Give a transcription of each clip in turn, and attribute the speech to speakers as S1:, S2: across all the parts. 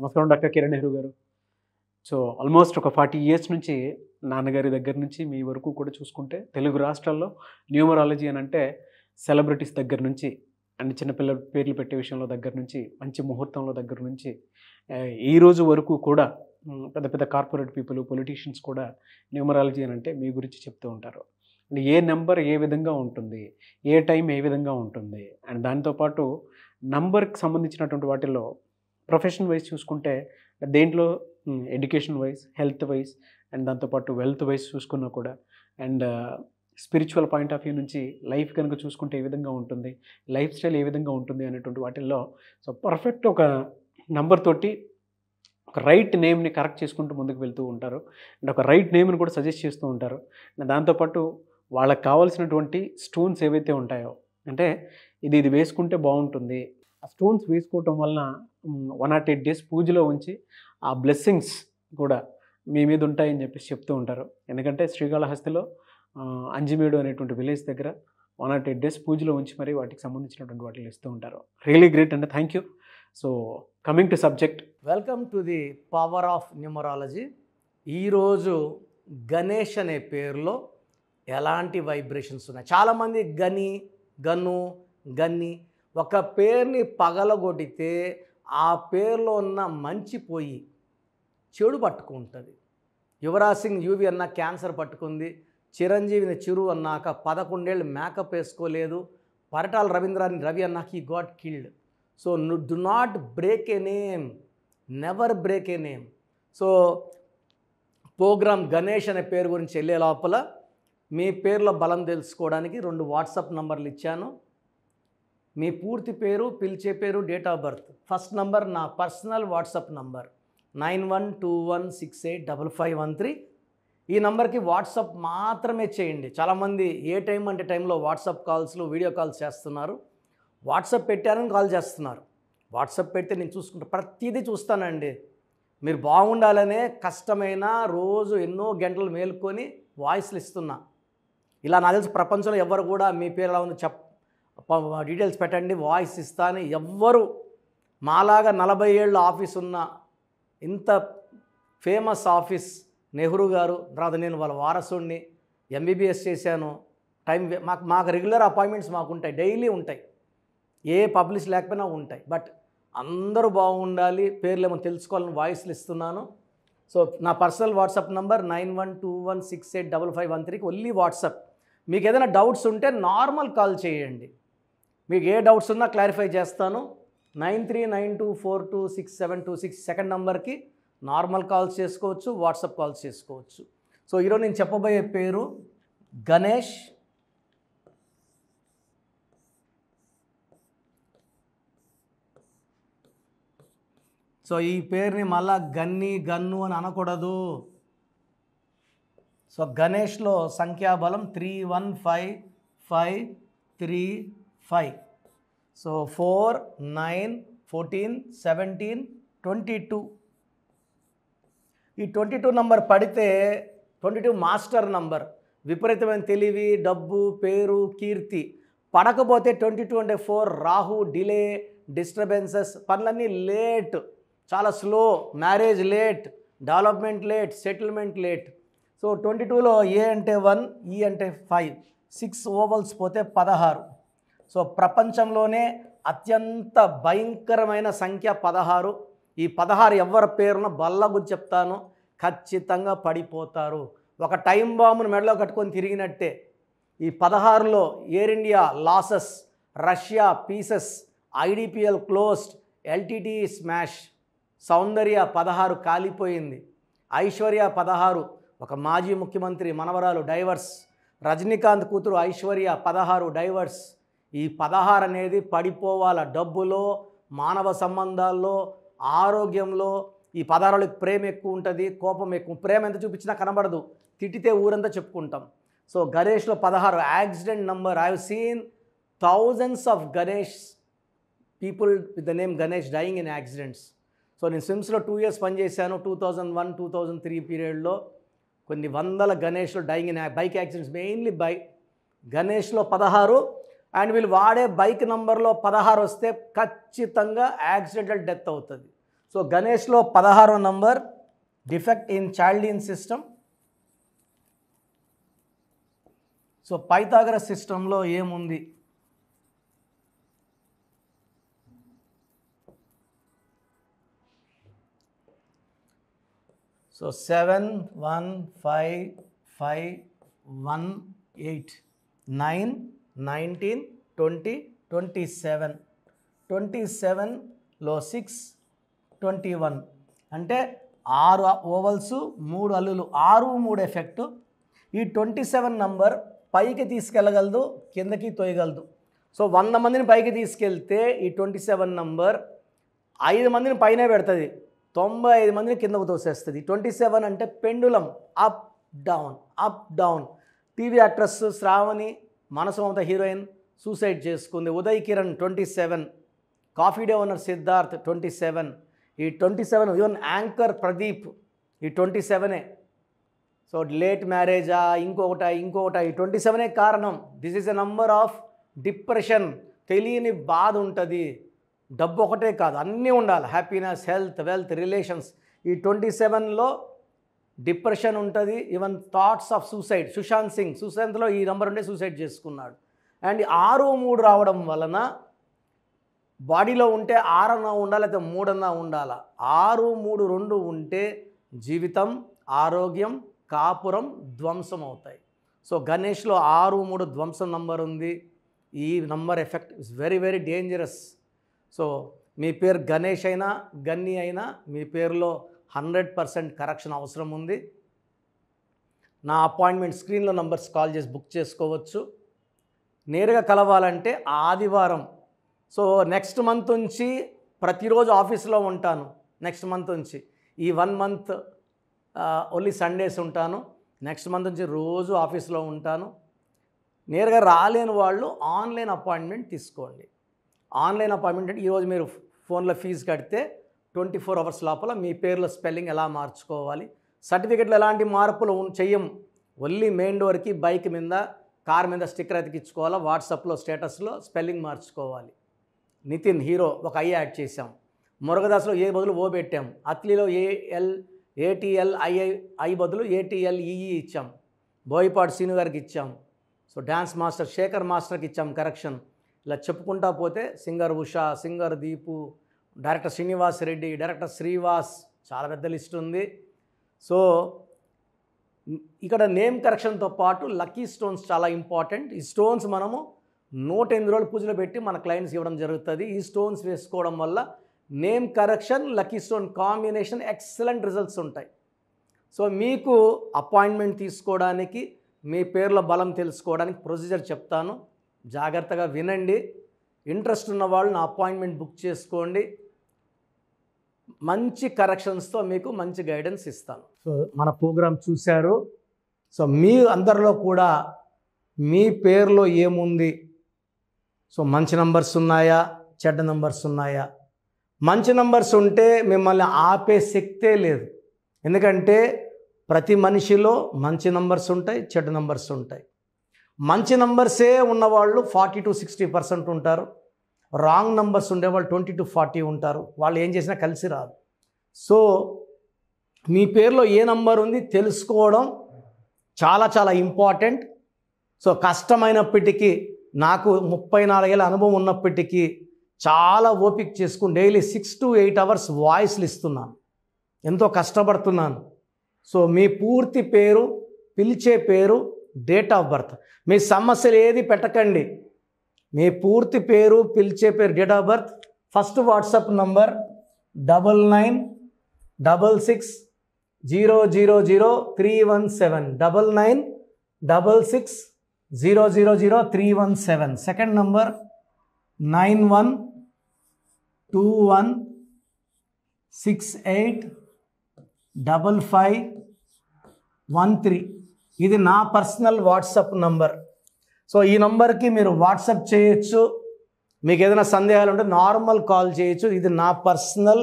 S1: నమస్కారం డాక్టర్ కిరణ్ నెహ్రూ గారు. So almost ఒక 40 ఇయర్స్ నుంచి నాన్నగారి దగ్గర నుంచి మీ వరకు కూడా చూసుకుంటే తెలుగు రాష్ట్రాల్లో న్యూమరాలజీ అని అంటే సెలబ్రిటీస్ దగ్గర నుంచి అండ్ చిన్నపిల్లల పేర్లు పెట్టే విషయంలో దగ్గర నుంచి మంచి ముహూర్తంలో దగ్గర నుంచి ఈ రోజు వరకు కూడా పెద్ద పెద్ద కార్పొరేట్ పీపుల్ పొలిటీషియన్స్ కూడా న్యూమరాలజీ అని అంటే మీ గురించి చెప్తూ ఉంటారు. అండ్ ఏ నెంబర్ ఏ విధంగా ఉంటుంది, ఏ టైం ఏ విధంగా ఉంటుంది, అండ్ దాంతోపాటు నంబర్కి సంబంధించినటువంటి వాటిల్లో ప్రొఫెషన్ వైజ్ చూసుకుంటే దేంట్లో education wise, health wise and దాంతోపాటు వెల్త్ వైజ్ చూసుకున్నా కూడా and spiritual point of view నుంచి లైఫ్ కనుక చూసుకుంటే ఏ విధంగా ఉంటుంది, లైఫ్ స్టైల్ ఏ విధంగా ఉంటుంది అనేటువంటి వాటిల్లో సో పర్ఫెక్ట్ ఒక నంబర్ తోటి ఒక రైట్ నేమ్ని కరెక్ట్ చేసుకుంటూ ముందుకు వెళ్తూ ఉంటారు అండ్ ఒక రైట్ నేమ్ని కూడా సజెస్ట్ చేస్తూ ఉంటారు. దాంతోపాటు వాళ్ళకి కావాల్సినటువంటి స్టోన్స్ ఏవైతే ఉంటాయో అంటే ఇది వేసుకుంటే బాగుంటుంది, ఆ స్టోన్స్ వేసుకోవటం వలన 108 days పూజలో ఉంచి ఆ బ్లెస్సింగ్స్ కూడా మీ మీద ఉంటాయని చెప్పేసి చెప్తూ ఉంటారు. ఎందుకంటే శ్రీకాళహస్తిలో అంజిమేడు అనేటువంటి విలేజ్ దగ్గర 108 days పూజలో ఉంచి మరి వాటికి సంబంధించినటువంటి వాటిని ఇస్తూ ఉంటారు. రియలీ గ్రేట్ అండి, thank you. So coming to subject,
S2: welcome to the power of numerology. ఈరోజు గణేష్ అనే పేరులో ఎలాంటి వైబ్రేషన్స్ ఉన్నాయి? చాలామంది గన్ని ఒక పేరుని పగలగొడితే ఆ పేరులో ఉన్న మంచి పోయి చెడు పట్టుకుంటుంది. యువరాజ్ సింగ్ యూవి అన్న క్యాన్సర్ పట్టుకుంది, చిరంజీవిని చిరు అన్నాక 11 ఏళ్ళు మేకప్ వేసుకోలేదు, పరిటాల రవి అన్నాక he got killed. So do not break a name, never break a name. So programme Ganesh అనే పేరు గురించి వెళ్ళే లోపల మీ పేర్లో బలం తెలుసుకోవడానికి 2 వాట్సాప్ నంబర్లు ఇచ్చాను. మీ పూర్తి పేరు, పిలిచే పేరు, date of birth. First number నా పర్సనల్ వాట్సాప్ నంబర్ 9121685513. ఈ నంబర్కి వాట్సాప్ మాత్రమే చేయండి. చాలామంది ఏ టైం అంటే టైంలో వాట్సాప్ కాల్స్లు, వీడియో కాల్స్ చేస్తున్నారు. వాట్సాప్ పెట్టానని కాల్ చేస్తున్నారు. వాట్సాప్ పెడితే నేను చూసుకుంటా, ప్రతిదీ చూస్తానండి. మీరు బాగుండాలనే కష్టమైన రోజు ఎన్నో గంటలు మేలుకొని వాయిస్లు ఇస్తున్నా. ఇలా నాకు తెలిసి ప్రపంచంలో ఎవరు కూడా మీ పేరు ఎలా ఉందో డీటెయిల్స్ పెట్టండి, వాయిస్ ఇస్తాను. ఎవ్వరు మాలాగా 40 ఏళ్ళ ఆఫీస్ ఉన్న ఇంత ఫేమస్ ఆఫీస్ నెహ్రూ గారు, తర్వాత నేను వాళ్ళ వారసుడిని, ఎంబీబీఎస్ చేశాను. మాకు రెగ్యులర్ అపాయింట్మెంట్స్ మాకు ఉంటాయి, డైలీ ఉంటాయి, ఏ పబ్లిష్ లేకపోయినా ఉంటాయి. బట్ అందరూ బాగుండాలి, పేర్లేమో తెలుసుకోవాలని వాయిస్లు ఇస్తున్నాను. సో నా పర్సనల్ వాట్సాప్ నంబర్ 9121685513కి ఓన్లీ వాట్సాప్. మీకు ఏదైనా డౌట్స్ ఉంటే నార్మల్ కాల్ చేయండి, మీకు ఏ డౌట్స్ ఉన్నా క్లారిఫై చేస్తాను. 9392426726 సెకండ్ నంబర్కి నార్మల్ కాల్స్ చేసుకోవచ్చు, వాట్సాప్ కాల్స్ చేసుకోవచ్చు. సో ఈరోజు నేను చెప్పబోయే పేరు గణేష్. సో ఈ పేరుని మళ్ళా గన్ను అని అనకూడదు. సో గణేష్లో సంఖ్యాబలం 3155535. సో 4 9 14 17 22. ఈ 22 నంబర్ పడితే 22 మాస్టర్ నంబర్, విపరీతమైన తెలివి, డబ్బు, పేరు, కీర్తి. పడకపోతే 22 అంటే 4 రాహు, డిలే, డిస్టర్బెన్సెస్, పనులన్నీ లేట్, చాలా slow, marriage late, development late, settlement late. So 22లో ఏ అంటే 1, ఈ అంటే 5, 6 ఓవల్స్ పోతే 16. సో ప్రపంచంలోనే అత్యంత భయంకరమైన సంఖ్య 16. ఈ 16 ఎవరి పేరున బల్లగు చెప్తాను, ఖచ్చితంగా పడిపోతారు. ఒక టైం బాంబును మెడలో కట్టుకొని తిరిగినట్టే. ఈ 16లో Air India losses, Russia pieces, IDPL closed, LTT smash, Soundarya 16 కాలిపోయింది, ఐశ్వర్య 16 ఒక మాజీ ముఖ్యమంత్రి మనవరాలు డైవర్స్, రజనీకాంత్ కూతురు ఐశ్వర్య 16 డైవర్స్. ఈ 16 అనేది పడిపోవాల. డబ్బులో, మానవ సంబంధాల్లో, ఆరోగ్యంలో. ఈ 16కి ప్రేమ ఎక్కువ ఉంటుంది, కోపం ఎక్కువ. ప్రేమ ఎంత చూపించినా కనబడదు, తిట్టితే ఊరంతా చెప్పుకుంటాం. సో గణేష్లో 16 accident number. I have seen thousands of Ganesh people with the name Ganesh dying in accidents. So నేను స్విమ్స్లో 2 years పనిచేశాను. 2001-2003 పీరియడ్లో కొన్ని వందల గణేష్లు dying in bike accidents, mainly గణేష్లో 16. అండ్ వీళ్ళు వాడే బైక్ నంబర్లో 16 వస్తే ఖచ్చితంగా యాక్సిడెంటల్ డెత్ అవుతుంది. సో గణేష్లో 16వ number defect in child system. So Pythagoras సిస్టంలో ఏముంది? సో 7 1 5 5 1 8 9 19 20 27 27లో 6 21 అంటే 6 ఓవల్స్ 3 అల్లులు 6 3 ఎఫెక్ట్. ఈ 27 నంబర్ పైకి తీసుకెళ్ళగలదు, కిందకి తోయగలదు. సో 100 మందిని పైకి తీసుకెళ్తే ఈ 27 నంబర్ 5 మందిని పైనే పెడుతుంది, 95 మందిని కిందకు తోసేస్తుంది. 27 అంటే pendulum, up down up down. TV actress Shravani, Manasu Mamata heroine suicide చేసుకుంది. Uday Kiran 27, Coffee Day owner Siddharth 27, ఈ 27 ఈవెన్ యాంకర్ ప్రదీప్ ఈ 27ఏ. సో లేట్ మ్యారేజా ఇంకొకట ఈ 27ఏ కారణం. This is a number of depression. తెలియని బాధ ఉంటుంది. డబ్బు ఒకటే కాదు, అన్నీ ఉండాలి. Happiness, health, wealth, relations. ఈ 27లో డిప్రెషన్ ఉంటుంది. Even thoughts of suicide. Sushant Singh సుశాంత్లో ఈ నంబర్ ఉండే సూసైడ్ చేసుకున్నాడు. అండ్ 6 3 రావడం వలన బాడీలో ఉంటే 6 అన్నా ఉండాలి, లేకపోతే 3 అన్నా ఉండాలి. 6 3 2 ఉంటే జీవితం, ఆరోగ్యం, కాపురం ధ్వంసం అవుతాయి. సో గణేష్లో 6 3 ధ్వంసం నంబర్ ఉంది. ఈ number effect is very very dangerous. So మీ పేరు గణేష్ అయినా గన్ని అయినా మీ పేరులో 100% కరెక్షన్ అవసరం ఉంది. నా అపాయింట్మెంట్ స్క్రీన్లో నంబర్స్ కాల్ చేసి బుక్ చేసుకోవచ్చు. నేరుగా కలవాలంటే ఆదివారం. సో నెక్స్ట్ మంత్ నుంచి ప్రతిరోజు ఆఫీస్లో ఉంటాను. నెక్స్ట్ మంత్ నుంచి ఈ 1 మంత్ ఓన్లీ సండేస్ ఉంటాను. నెక్స్ట్ మంత్ నుంచి రోజు ఆఫీస్లో ఉంటాను. నేరుగా రాలేని వాళ్ళు ఆన్లైన్ అపాయింట్మెంట్ తీసుకోండి. ఆన్లైన్ అపాయింట్మెంట్ అంటే ఈరోజు మీరు ఫోన్లో ఫీజు కడితే 24 అవర్స్ లోపల మీ పేర్లో స్పెల్లింగ్ ఎలా మార్చుకోవాలి, సర్టిఫికెట్లో ఎలాంటి మార్పులు చెయ్యం. ఓన్లీ మెయిన్ డోర్కి, బైక్ మీద, కార్ మీద స్టిక్కర్ అతికించుకోవాలా, వాట్సాప్లో స్టేటస్లో స్పెల్లింగ్ మార్చుకోవాలి. నితిన్ హీరో ఒక ఐ యాడ్ చేసాం. మురుగదాస్లో ఏ బదులు ఓ పెట్టాం. అత్లీలో ATLII బదులు ATLEE ఇచ్చాం. బోయపాటి సీను గారికి ఇచ్చాం. సో డ్యాన్స్ మాస్టర్ శేఖర్ మాస్టర్కి ఇచ్చాం కరెక్షన్. ఇలా చెప్పుకుంటా పోతే singer Usha, singer Deepu, director Srinivas Reddy, director Srivas, చాలా పెద్ద లిస్ట్ ఉంది. సో ఇక్కడ నేమ్ కరెక్షన్తో పాటు లక్కీ స్టోన్స్ చాలా ఇంపార్టెంట్. ఈ స్టోన్స్ మనము 108 రోజులు పూజలో పెట్టి మన క్లయింట్స్ ఇవ్వడం జరుగుతుంది. ఈ స్టోన్స్ వేసుకోవడం వల్ల name correction, lucky stone combination excellent results ఉంటాయి. సో మీకు అపాయింట్మెంట్ తీసుకోవడానికి, మీ పేర్ల బలం తెలుసుకోవడానికి ప్రొసీజర్ చెప్తాను, జాగ్రత్తగా వినండి. ఇంట్రెస్ట్ ఉన్న వాళ్ళు నా అపాయింట్మెంట్ బుక్ చేసుకోండి. మంచి కరెక్షన్స్తో మీకు మంచి గైడెన్స్ ఇస్తాను. సో మన ప్రోగ్రాం చూశారు. సో మీ అందరిలో కూడా మీ పేరులో ఏముంది, సో మంచి నంబర్స్ ఉన్నాయా, చెడ్డ నంబర్స్ ఉన్నాయా? మంచి నంబర్స్ ఉంటే మిమ్మల్ని ఆపే శక్తే లేదు. ఎందుకంటే ప్రతి మనిషిలో మంచి నంబర్స్ ఉంటాయి, చెడ్డ నంబర్స్ ఉంటాయి. మంచి నంబర్సే ఉన్నవాళ్ళు 40 to 60% ఉంటారు. రాంగ్ నంబర్స్ ఉండేవాళ్ళు 20 to 40 ఉంటారు. వాళ్ళు ఏం చేసినా కలిసి రాదు. సో మీ పేరులో ఏ నంబర్ ఉంది తెలుసుకోవడం చాలా చాలా ఇంపార్టెంట్. సో కష్టమైనప్పటికీ, నాకు 34 ఏళ్ళ అనుభవం ఉన్నప్పటికీ చాలా ఓపిక చేసుకుని డైలీ 6 to 8 hours వాయిస్లు ఇస్తున్నాను. ఎంతో కష్టపడుతున్నాను. సో మీ పూర్తి పేరు, పిలిచే పేరు, డేట్ ఆఫ్ బర్త్, మీ సమస్యలు ఏది పెట్టకండి. మీ పూర్తి పేరు, పిలిచే పేరు, date of birth, first WhatsApp number 9966000317 9966000317. Second number 9121685513. ఇది నా పర్సనల్ వాట్సాప్ నంబర్. సో ఈ నంబర్కి మీరు వాట్సాప్ చేయొచ్చు. మీకు ఏదైనా సందేహాలు ఉంటే నార్మల్ కాల్ చేయొచ్చు. ఇది నా పర్సనల్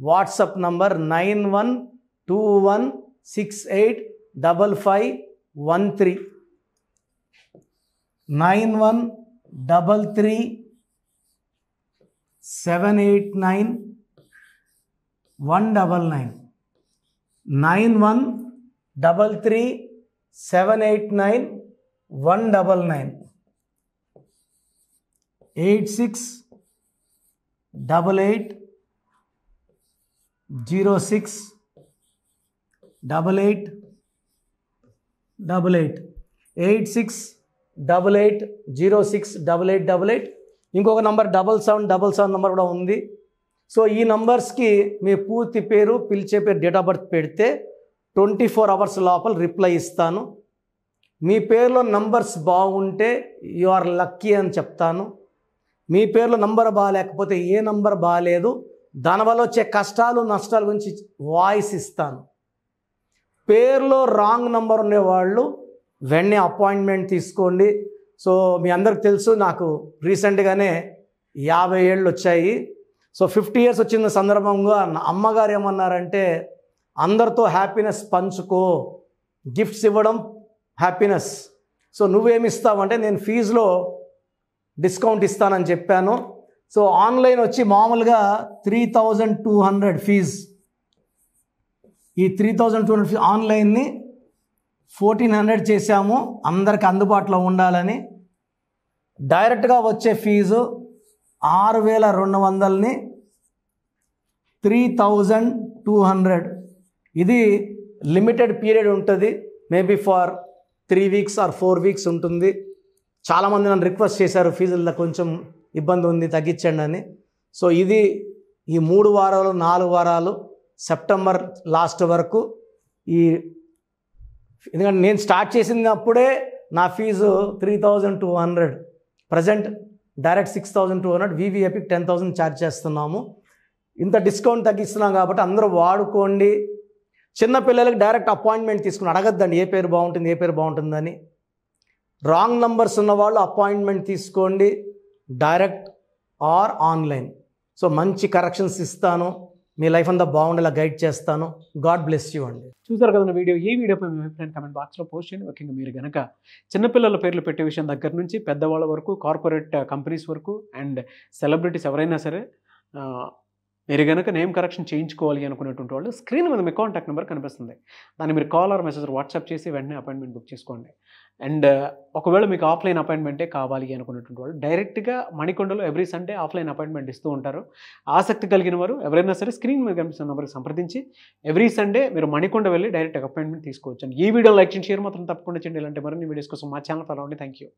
S2: వాట్సాప్ నంబర్ 9121685513 9133789012. 199 9133 789 199 86 88 06 88 88 86 88 06 8888 ఇంకొక నంబర్ 7777 నంబర్ కూడా ఉంది. సో ఈ నంబర్స్కి మీ పూర్తి పేరు, పిలిచే పేరు, డేట్ ఆఫ్ బర్త్ పెడితే 24 అవర్స్ లోపల రిప్లై ఇస్తాను. మీ పేరులో నంబర్స్ బాగుంటే యు ఆర్ లక్కీ అని చెప్తాను. మీ పేరులో నంబర్ బాగాలేకపోతే ఏ నంబర్ బాగాలేదు, దానివల్ల వచ్చే కష్టాలు నష్టాల గురించి వాయిస్ ఇస్తాను. పేరులో రాంగ్ నంబర్ ఉండేవాళ్ళు వెంటనే అపాయింట్మెంట్ తీసుకోండి. సో మీ అందరికి తెలుసు, నాకు రీసెంట్గానే 50 ఏళ్ళు వచ్చాయి. సో 50 ఇయర్స్ వచ్చిన సందర్భంగా అమ్మగారు ఏమన్నారంటే, అందరితో హ్యాపీనెస్ పంచుకో, గిఫ్ట్స్ ఇవ్వడం హ్యాపీనెస్. సో నువ్వేమి ఇస్తావంటే, నేను ఫీజులో డిస్కౌంట్ ఇస్తానని చెప్పాను. సో ఆన్లైన్ వచ్చి మామూలుగా 3200 ఫీజ్. ఈ 3200 ఫీజ్ ఆన్లైన్ని 1400 చేశాము, అందరికి అందుబాటులో ఉండాలని. డైరెక్ట్గా వచ్చే ఫీజు 6200ని 3200. ఇది లిమిటెడ్ పీరియడ్ ఉంటుంది, maybe for 3 weeks or 4 weeks ఉంటుంది. చాలామంది నన్ను రిక్వెస్ట్ చేశారు, ఫీజుల్లో కొంచెం ఇబ్బంది ఉంది తగ్గించండి అని. సో ఇది ఈ 3 వారాలు 4 వారాలు సెప్టెంబర్ లాస్ట్ వరకు. ఎందుకంటే నేను స్టార్ట్ చేసినప్పుడే నా fee 3200, present direct 6200, VVIP 10,000 charge చేస్తున్నాము. ఇంత డిస్కౌంట్ తగ్గిస్తున్నాం కాబట్టి అందరూ వాడుకోండి. చిన్నపిల్లలకి డైరెక్ట్ అపాయింట్మెంట్ తీసుకుని అడగద్దండి ఏ పేరు బాగుంటుంది ఏ పేరు బాగుంటుందని. రాంగ్ నంబర్స్ ఉన్నవాళ్ళు అపాయింట్మెంట్ తీసుకోండి, డైరెక్ట్ ఆర్ ఆన్లైన్. సో మంచి కరెక్షన్స్ ఇస్తాను, మీ లైఫ్ అంతా బాగుండేలా గైడ్ చేస్తాను. గాడ్ బ్లెస్ యూ అండి.
S1: చూసారు కదా వీడియో. ఈ వీడియోపై మీ అభిప్రాయం కామెంట్ బాక్స్లో పోస్ట్ చేయండి. ముఖ్యంగా మీరు కనుక చిన్నపిల్లల పేర్లు పెట్టే విషయం దగ్గర నుంచి పెద్దవాళ్ళ వరకు, కార్పొరేట్ కంపెనీస్ వరకు అండ్ సెలబ్రిటీస్ ఎవరైనా సరే మీరు కనుక నేమ్ కరెక్షన్ చేయించుకోవాలి అనుకునేటువంటి వాళ్ళు స్క్రీన్ మీద మీ కాంటాక్ట్ నెంబర్ కనిపిస్తుంది. దాన్ని మీరు కాల్ ఆర్ మెసేజ్ వాట్సాప్ చేసి వెంటనే అపాయింట్మెంట్ బుక్ చేసుకోండి. అండ్ ఒకవేళ మీకు ఆఫ్లైన్ అపాయింట్మెంటే కావాలి అనుకునేటువంటి వాళ్ళు డైరెక్ట్గా మణికొండలో ఎవ్రీ సండే ఆఫ్లైన్ అపాయింట్మెంట్ ఇస్తూ ఉంటారు. ఆసక్తి కలిగిన వారు ఎవరైనా సరే స్క్రీన్ మీద కనిపిస్తున్న నెంబర్కి సంప్రదించి ఎవ్రీ సండే మీరు మణికొండ వెళ్ళి డైరెక్ట్ అపాయింట్మెంట్ తీసుకోవచ్చు. ఈ వీడియో లైక్ చేయండి, షేర్ మాత్రం తప్పకుండా చేయండి. ఇలాంటి మరిన్ని వీడియోస్ కోసం మా ఛానల్ ఫాలో అవ్వండి. Thank you.